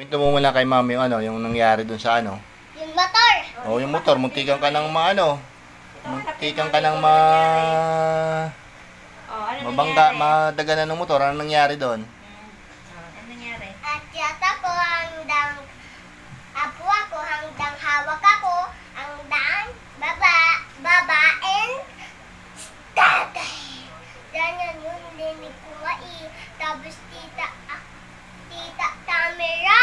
Kwento mo muna kay mami yung yung nangyari dun sa Yung motor. Oh, yung motor, muntikan ka ng muntikan ka ng mabangga, madaganan ng motor. Ano nangyari doon? Ano nangyari? At yata ko hanggang apo ako, hanggang hawak ako, hanggang baba, and tatay. Ganyan yun, dinig ko nga Tapos tita camera.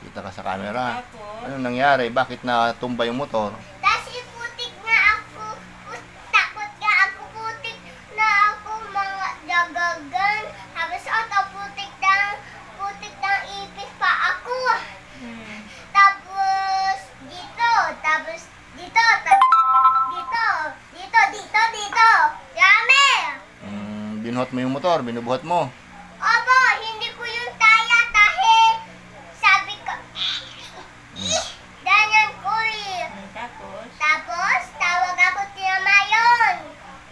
Kita ka sa camera. Ano nangyari? Bakit natumba yung motor? Tapos iputik nga ako. Takot nga ako, putik na ako, mga dagagan. Tapos putik ng ipis pa ako. Tapos dito. Dami! Binuhat mo yung motor, binubuhat mo. Opo, hindi ko yung taya dahil sabi ko, ganyan ko Tapos, tawag ako tinayon.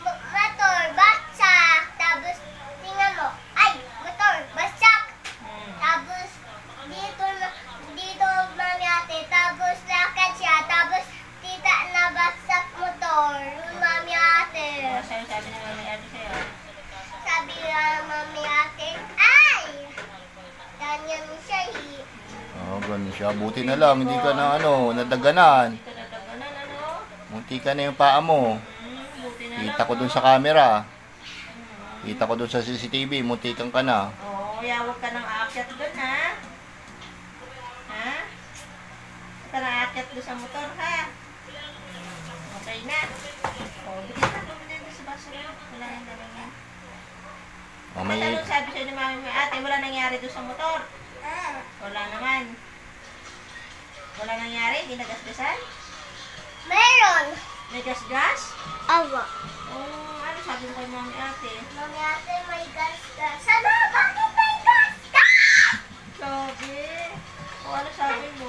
Motor, batsak. Tapos, tingnan mo, motor, batsak. Tapos, dito mami ate. Tapos, lakad siya. Tapos, tita na batsak motor. Mami ate. Sabi ni mami ate sa'yo? Sabi mami ate, ganyan siya Ganun siya. Buti na lang, hindi ka na nadaganan. Dito nadaganan, Munti ka na yung paa mo. Buti na Kita ko dun sa camera. Kita ko dun sa CCTV, muntikan ka na. Kaya huwag ka nang aakyat doon, ha? Ha? Huwag ka nang aakyat doon sa motor, ha? Okay na. Bigyan ka doon doon sa basura. Wala yung dalang yan. Anong sabi sa'yo ni mami mo, ate, wala nangyari doon sa motor? Wala naman. Wala nangyari? Hindi nagasgasan? Meron. May gasgas? Awa. Ano sabi mo kay mami ate? Mami ate, may gas-gas. Bakit may gas-gas? Sabi. Ano sabi mo?